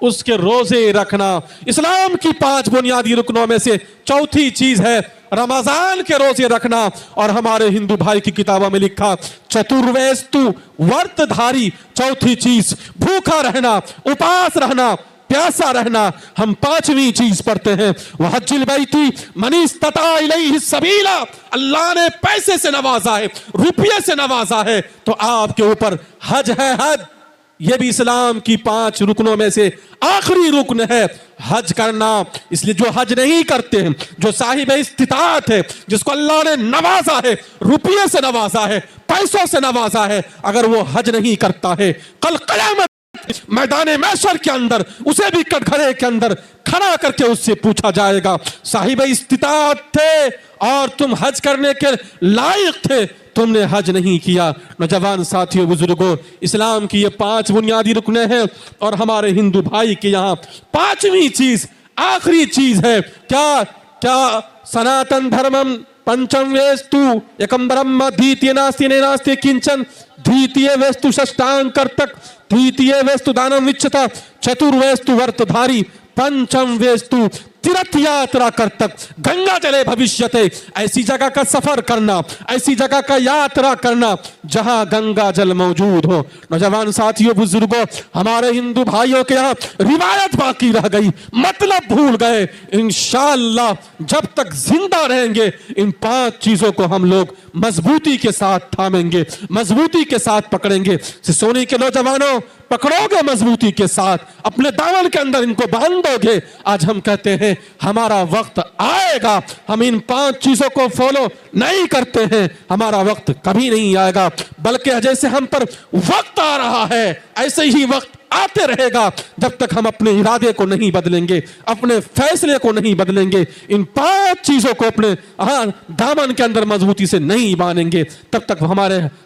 उसके रोजे रखना। इस्लाम की 5 बुनियादी रुकनों में से चौथी चीज है रमजान के रोजे रखना। और हमारे हिंदू भाई की किताबों में लिखा चतुर्वेस्तु व्रतधारी, चौथी चीज भूखा रहना, उपास रहना, प्यासा रहना। हम 5वीं चीज पढ़ते हैं वहज्जिल बैती मन इस्तता इलैहि सबीला। अल्लाह ने पैसे से नवाजा है, रुपये से नवाजा है, तो आपके ऊपर हज है। हज ये भी इस्लाम की 5 रुकनों में से आखिरी रुकन है, हज करना। इसलिए जो हज नहीं करते हैं, जो साहिब इस्तिताअत है, जिसको अल्लाह ने नवाजा है, रुपये से नवाजा है, पैसों से नवाजा है, अगर वो हज नहीं करता है, कल क़यामत मैदान महशर के अंदर उसे भी कटघरे के अंदर खड़ा करके उससे पूछा जाएगा साहिब इस्तिताअत थे और तुम हज करने के लायक थे, तुमने हज नहीं किया। नौजवान साथियों, बुजुर्गों, इस्लाम की ये 5 बुनियादी रुकने हैं और हमारे हिंदू भाई के यहाँ 5वीं चीज, आखिरी चीज है क्या? क्या सनातन धर्मम पंचम वेस्तु एकम ब्रह्म द्वितीय नास्ति नास्ति किंचन द्वितीय वेस्तु षष्टांग कर्तक द्वितीय वेस्तु दानम विच्छता चतुर्वेस्तु व्रतधारी पंचम वेस्तु तीर्थ यात्रा कर्तक। गंगा जले भविष्यते, ऐसी जगह का सफर करना, ऐसी जगह का यात्रा करना जहां गंगा जल मौजूद हो। नौजवान साथियों, बुजुर्गों, हमारे हिंदू भाइयों के यहाँ रिवायत बाकी रह गई, मतलब भूल गए। इंशाअल्लाह जब तक जिंदा रहेंगे इन 5 चीजों को हम लोग मजबूती के साथ थामेंगे, मजबूती के साथ पकड़ेंगे। सोनी के नौजवानों, पकड़ोगे मजबूती के साथ, अपने दामन के अंदर इनको बांधोगे। आज हम कहते हैं हमारा वक्त आएगा, हम इन 5 चीजों को फॉलो नहीं करते हैं, हमारा वक्त कभी नहीं आएगा। बल्कि जैसे हम पर वक्त आ रहा है ऐसे ही वक्त आते रहेगा जब तक हम अपने इरादे को नहीं बदलेंगे, अपने फैसले को नहीं बदलेंगे, इन 5 चीजों को अपने दामन के अंदर मजबूती से नहीं बांधेंगे, तब तक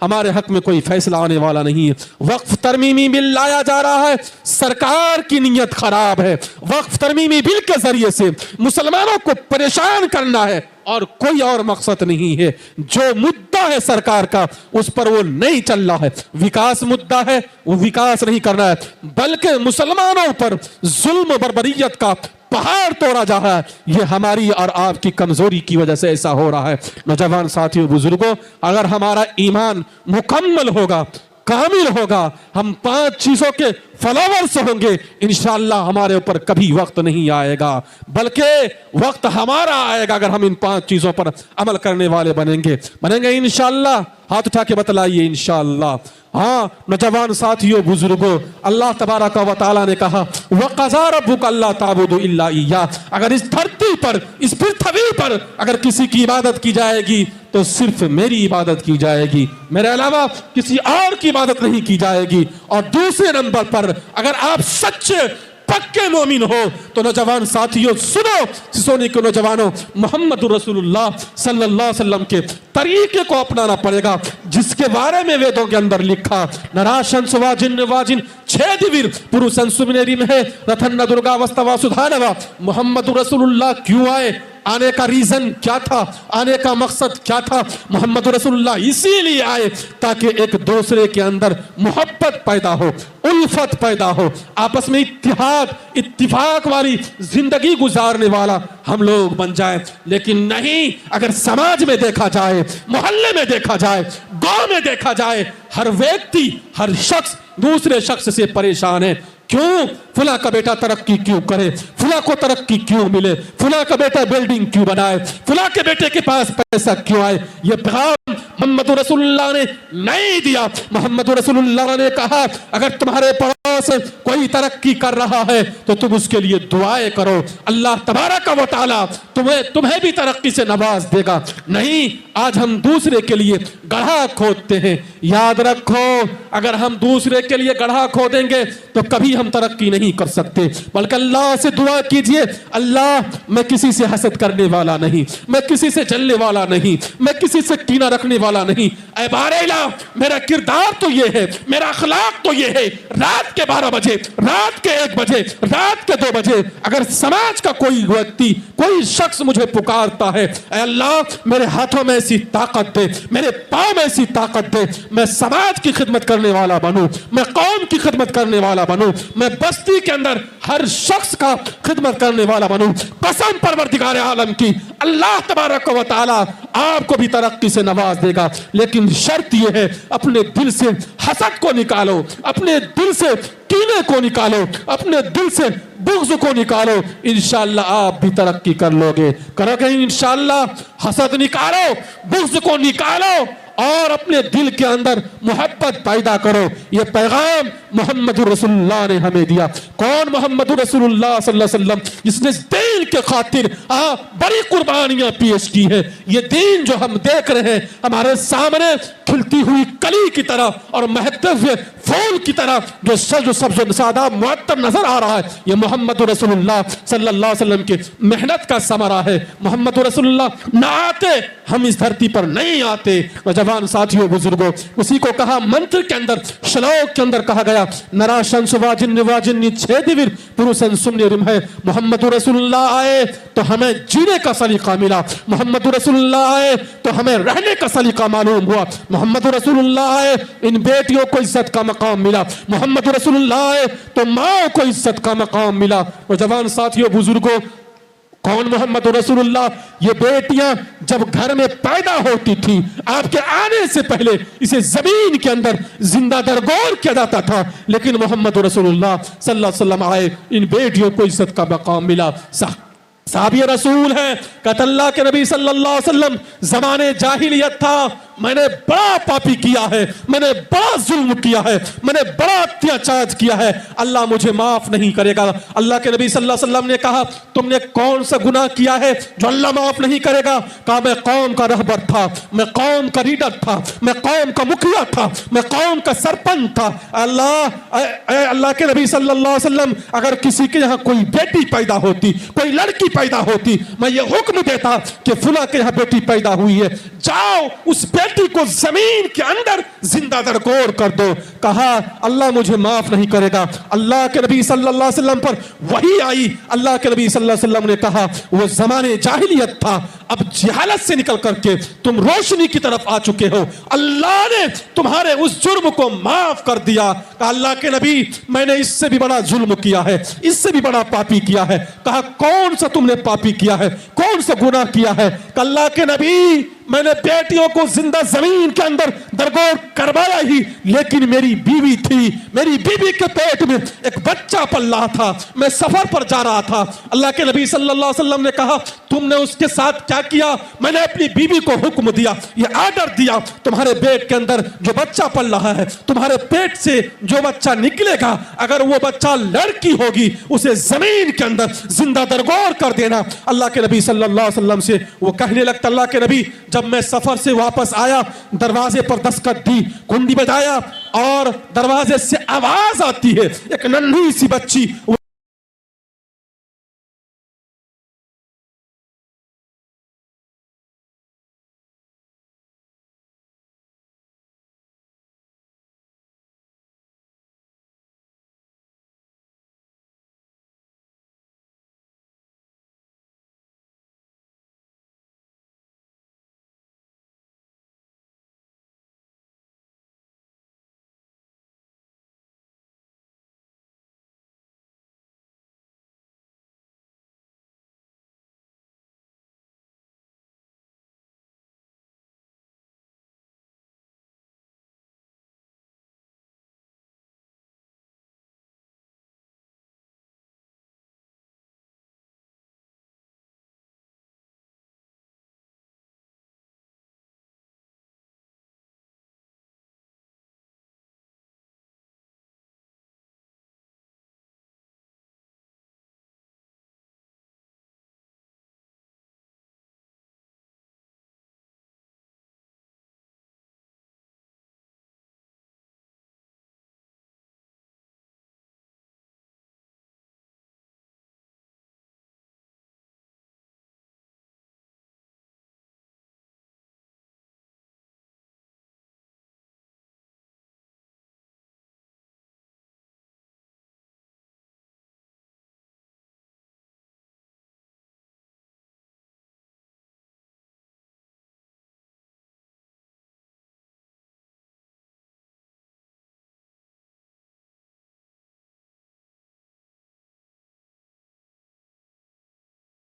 हमारे हक में कोई फैसला आने वाला नहीं है। वक्फ तरमीमी बिल लाया जा रहा है, सरकार की नीयत खराब है। वक्फ तरमीमी बिल के जरिए से मुसलमानों को परेशान करना है और कोई और मकसद नहीं है। जो मुद्दा है सरकार का उस पर वो नहीं चल रहा है। विकास मुद्दा है, वो विकास नहीं करना है, बल्कि मुसलमानों पर जुल्म बर्बरियत का पहाड़ तोड़ा जा रहा है। ये हमारी और आपकी कमजोरी की वजह से ऐसा हो रहा है। नौजवान साथियों, बुजुर्गों, अगर हमारा ईमान मुकम्मल होगा, कामिल होगा, हम 5 चीजों के फॉलोवर्स होंगे, इंशाअल्लाह हमारे ऊपर कभी वक्त नहीं आएगा, बल्कि वक्त हमारा आएगा अगर हम इन 5 चीजों पर अमल करने वाले बनेंगे इंशाअल्लाह। हाथ उठा के बतलाइए इंशाअल्लाह। हाँ नौजवान साथियों, बुजुर्गों, अल्लाह तबारक व तआला ने कहा वक़ज़ा रब्बुका अल्ला ताबुदू इल्ला इय्याह। अगर इस धरती पर, इस पृथ्वी पर अगर किसी की इबादत की जाएगी तो सिर्फ मेरी इबादत की जाएगी, मेरे अलावा किसी और की इबादत नहीं की जाएगी। और दूसरे नंबर पर अगर आप सच्चे पक्के मोमिन हो तो नौजवान साथियों सुनो, सोने के नौजवानों, मोहम्मद रसूलुल्लाह सल्लल्लाहु अलैहि वसल्लम के तरीके को अपनाना पड़ेगा, जिसके बारे में वेदों के अंदर लिखा नराशन सुवाजिन वाजिन 6 दिवीर पुरुषन सुमिनेरी में है रथन न दुर्गा वस्तवा सुधानवा। मोहम्मद रसूलुल्लाह क्यों आए, आने का रीजन क्या था, आने का मकसद क्या था? मोहम्मद रसूलुल्लाह इसीलिए आए ताकि एक दूसरे के अंदर मोहब्बत पैदा हो, उल्फत पैदा हो, आपस में इत्तिफाक वाली जिंदगी गुजारने वाला हम लोग बन जाए। लेकिन नहीं, अगर समाज में देखा जाए, मोहल्ले में देखा जाए, गांव में देखा जाए, हर व्यक्ति, हर शख्स दूसरे शख्स से परेशान है। क्यों? फुला का बेटा तरक्की क्यों करे, फुला को तरक्की क्यों मिले, फुला का बेटा बिल्डिंग क्यों बनाए, फुला के बेटे के पास पैसा क्यों आए। ये पैगाम मोहम्मद रसूलुल्लाह ने नहीं दिया। मोहम्मद रसूलुल्लाह ने कहा अगर तुम्हारे पड़ोस कोई तरक्की कर रहा है तो तुम उसके लिए दुआएं करो, अल्लाह तबारक व तआला तुम्हें भी तरक्की से नवाज देगा। नहीं, आज हम दूसरे के लिए गड्ढा खोदते हैं। याद रखो, अगर हम दूसरे के लिए गड्ढा खोदेंगे तो कभी हम तरक्की नहीं कर सकते, बल्कि अल्लाह से दुआ कीजिए, अल्लाह मैं किसी से हसद करने वाला नहीं, मैं किसी से जलने वाला नहीं, मैं किसी से कीना रखने वाला वाला नहीं। ऐ बारेला, मेरा किरदार तो ये है, मेरा अखलाक तो ये है, रात के 12 बजे, रात के 1 बजे, रात के 2 बजे अगर समाज का कोई व्यक्ति, कोई शख्स मुझे पुकारता है, ऐ अल्लाह मेरे हाथों में ऐसी ताकत दे, मेरे पाँव में ऐसी ताकत दे, मैं समाज की खिदमत करने वाला बनूं, मैं कौम की खिदमत करने वाला बनूं, मैं बस्ती के अंदर हर शख्स का खिदमत करने वाला बनूं। कसम परवरदिगार आलम की, अल्लाह तबारक व तआला आपको भी तरक्की से नवाज देगा, लेकिन शर्त यह है अपने दिल से हसद को निकालो, अपने दिल से कीने को निकालो, अपने दिल से बुग़्ज़ को निकालो, इंशाअल्लाह आप भी तरक्की कर लोगे, करोगे इंशाअल्लाह। हसद निकालो, बुग़्ज़ को निकालो और अपने दिल के अंदर मोहब्बत पैदा करो। ये पैगाम मोहम्मद रसूलुल्लाह ने हमें दिया। कौन मोहम्मद रसूलुल्लाह सल्लल्लाहु अलैहि वसल्लम, जिसने दीन के खातिर बड़ी कुर्बानियां पेश की है। ये दीन जो हम देख रहे हैं हमारे सामने खिलती हुई कली की तरह और महकते हुए फूल की तरह जो सबसे सादा मुअत्तर नजर आ रहा है, ये मोहम्मद रसूलुल्लाह सल्लल्लाहु अलैहि वसल्लम की मेहनत का समरा है। मोहम्मद रसूलुल्लाह ना आते हम इस धरती पर नहीं आते। जवान साथियों, बुजुर्गों, उसी को कहा मंत्र के अंदर, श्लोक के अंदर कहा गया, नरा शंस वाजिन छेदिविर पुरुषन सुमने रिम है। मोहम्मद रसूलुल्लाह आए तो हमें जीने का सलीका मिला, मोहम्मद रसूलुल्लाह आए तो हमें रहने का सलीका मालूम हुआ, मोहम्मद रसूलुल्लाह आए इन बेटियों को इज्जत का मकाम मिला, मोहम्मद रसूलुल्लाह आए तो माँ को इज्जत का मकाम मिला। और जवान साथियों, बुजुर्गों, कौन मोहम्मद रसूलुल्लाह? ये बेटियां जब घर में पैदा होती थी, आपके आने से पहले इसे जमीन के अंदर जिंदा दरगोर किया जाता था, लेकिन मोहम्मद रसूलुल्लाह सल्लल्लाहु अलैहि वसल्लम आए, इन बेटियों को इज्जत का मकाम मिला। साहबी रसूल है, कहते अल्लाह के नबी सल्लल्लाहु अलैहि वसल्लम, जमाने जाहिलियत था, मैंने बड़ा पापी किया है, मैंने बड़ा जुल्म किया है, मैंने बड़ा अत्याचार किया है, अल्लाह मुझे माफ नहीं करेगा। अल्लाह के नबी सल्लल्लाहु अलैहि वसल्लम ने कहा, तुमने कौन सा गुनाह किया है जो अल्लाह माफ नहीं करेगा? कहा, मैं कौम का रहबर था, मैं कौम का लीडर था, मैं कौम का मुखिया था, मैं कौम का सरपंच था। अल्लाह के नबी सल्लल्लाहु अलैहि वसल्लम, अगर किसी के यहाँ कोई बेटी पैदा होती, कोई लड़की पैदा होती, मैं ये हुक्म देता कि फुला के यहाँ बेटी पैदा हुई है, जाओ उस बेटी को जमीन के अंदर जिंदा दरगोर कर दो। कहा, अल्लाह मुझे माफ नहीं करेगा। अल्लाह के नबी सल्लल्लाहु अलैहि वसल्लम पर वही आई, अल्लाह के नबी सल्लल्लाहु अलैहि वसल्लम ने कहा, वो जमाने जाहिलियत था, अब जहालत से निकल करके तुम रोशनी की तरफ आ चुके हो, अल्लाह ने तुम्हारे उस जुर्म को माफ कर दिया। कहा, अल्लाह के नबी, मैंने इससे भी बड़ा जुल्म किया है, इससे भी बड़ा पापी किया है। कहा, कौन सा तुमने पापी किया है, कौन सा गुनाह किया है? अल्लाह के नबी, मैंने बेटियों को जिंदा जमीन के अंदर दरगोर करवाया ही, लेकिन मेरी बीवी थी, मेरी बीवी के पेट में एक बच्चा पल रहा था, मैं सफर पर जा रहा था। अल्लाह के नबी सल्लल्लाहु अलैहि वसल्लम ने कहा, तुमने उसके साथ क्या किया? मैंने अपनी बीवी को हुक्म दिया, ये आर्डर दिया, तुम्हारे पेट के अंदर जो बच्चा पल रहा है, तुम्हारे पेट से जो बच्चा निकलेगा, अगर वो बच्चा लड़की होगी, उसे जमीन के अंदर जिंदा दरगोर कर देना। अल्लाह के नबी सल्लल्लाहु अलैहि वसल्लम से वो कहने लगता, अल्लाह के नबी, जब मैं सफर से वापस आया, दरवाजे पर दस्तक दी, कुंडी बजाया और दरवाजे से आवाज आती है, एक नन्ही सी बच्ची